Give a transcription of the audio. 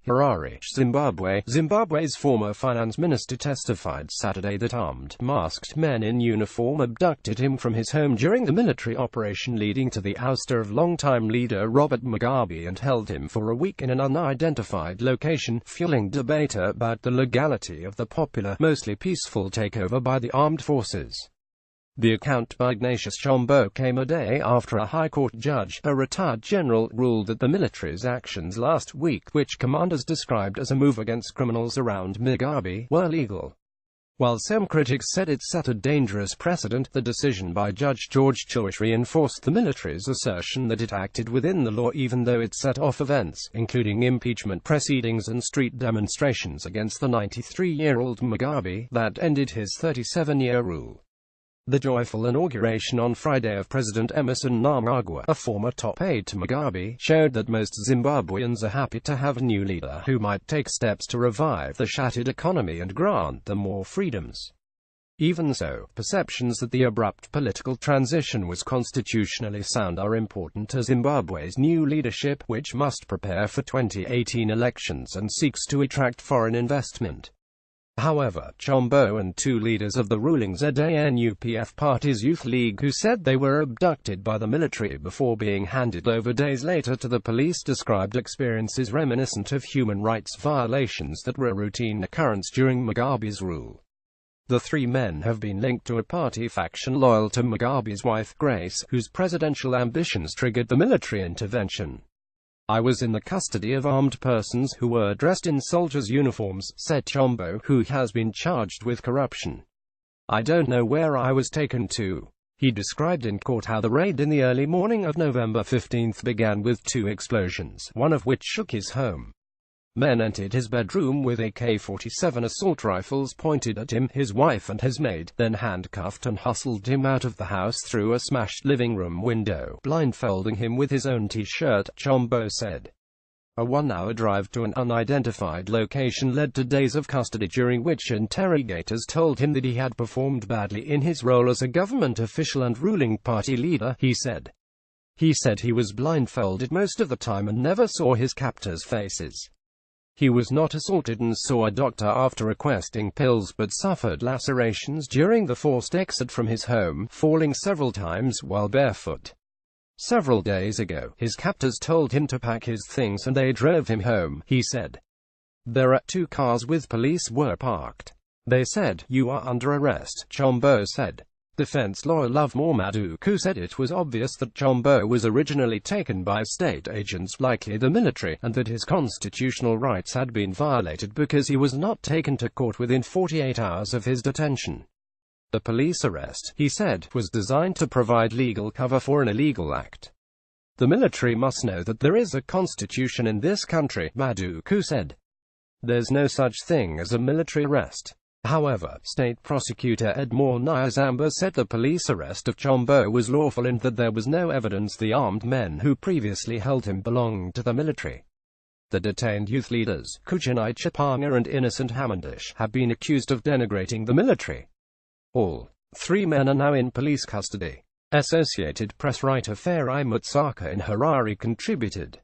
Harare, Zimbabwe. Zimbabwe's former finance minister testified Saturday that armed, masked men in uniform abducted him from his home during the military operation leading to the ouster of longtime leader Robert Mugabe and held him for a week in an unidentified location, fueling debate about the legality of the popular, mostly peaceful takeover by the armed forces. The account by Ignatius Chombo came a day after a High Court judge, a retired general, ruled that the military's actions last week, which commanders described as a move against criminals around Mugabe, were legal. While some critics said it set a dangerous precedent, the decision by Judge George Chilwish reinforced the military's assertion that it acted within the law even though it set off events, including impeachment proceedings and street demonstrations against the 93-year-old Mugabe, that ended his 37-year rule. The joyful inauguration on Friday of President Emmerson Mnangagwa, a former top aide to Mugabe, showed that most Zimbabweans are happy to have a new leader who might take steps to revive the shattered economy and grant them more freedoms. Even so, perceptions that the abrupt political transition was constitutionally sound are important to Zimbabwe's new leadership, which must prepare for 2018 elections and seeks to attract foreign investment. However, Chombo and two leaders of the ruling ZANU-PF party's youth league who said they were abducted by the military before being handed over days later to the police described experiences reminiscent of human rights violations that were a routine occurrence during Mugabe's rule. The three men have been linked to a party faction loyal to Mugabe's wife Grace, whose presidential ambitions triggered the military intervention. "I was in the custody of armed persons who were dressed in soldiers' uniforms," said Chombo, who has been charged with corruption. "I don't know where I was taken to." He described in court how the raid in the early morning of November 15 began with two explosions, one of which shook his home. Men entered his bedroom with AK-47 assault rifles pointed at him, his wife and his maid, then handcuffed and hustled him out of the house through a smashed living room window, blindfolding him with his own T-shirt, Chombo said. A one-hour drive to an unidentified location led to days of custody during which interrogators told him that he had performed badly in his role as a government official and ruling party leader, he said. He said he was blindfolded most of the time and never saw his captors' faces. He was not assaulted and saw a doctor after requesting pills but suffered lacerations during the forced exit from his home, falling several times while barefoot. Several days ago, his captors told him to pack his things and they drove him home, he said. There two cars with police were parked. They said, "You are under arrest," Chombo said. Defense lawyer Lovemore Maduku said it was obvious that Chombo was originally taken by state agents, likely the military, and that his constitutional rights had been violated because he was not taken to court within 48 hours of his detention. The police arrest, he said, was designed to provide legal cover for an illegal act. The military must know that there is a constitution in this country, Maduku said. There's no such thing as a military arrest. However, State Prosecutor Edmore Nyazamba said the police arrest of Chombo was lawful and that there was no evidence the armed men who previously held him belonged to the military. The detained youth leaders, Kuchinai Chipanga and Innocent Hamandish, have been accused of denigrating the military. All three men are now in police custody. Associated Press writer Farai Mutsaka in Harare contributed.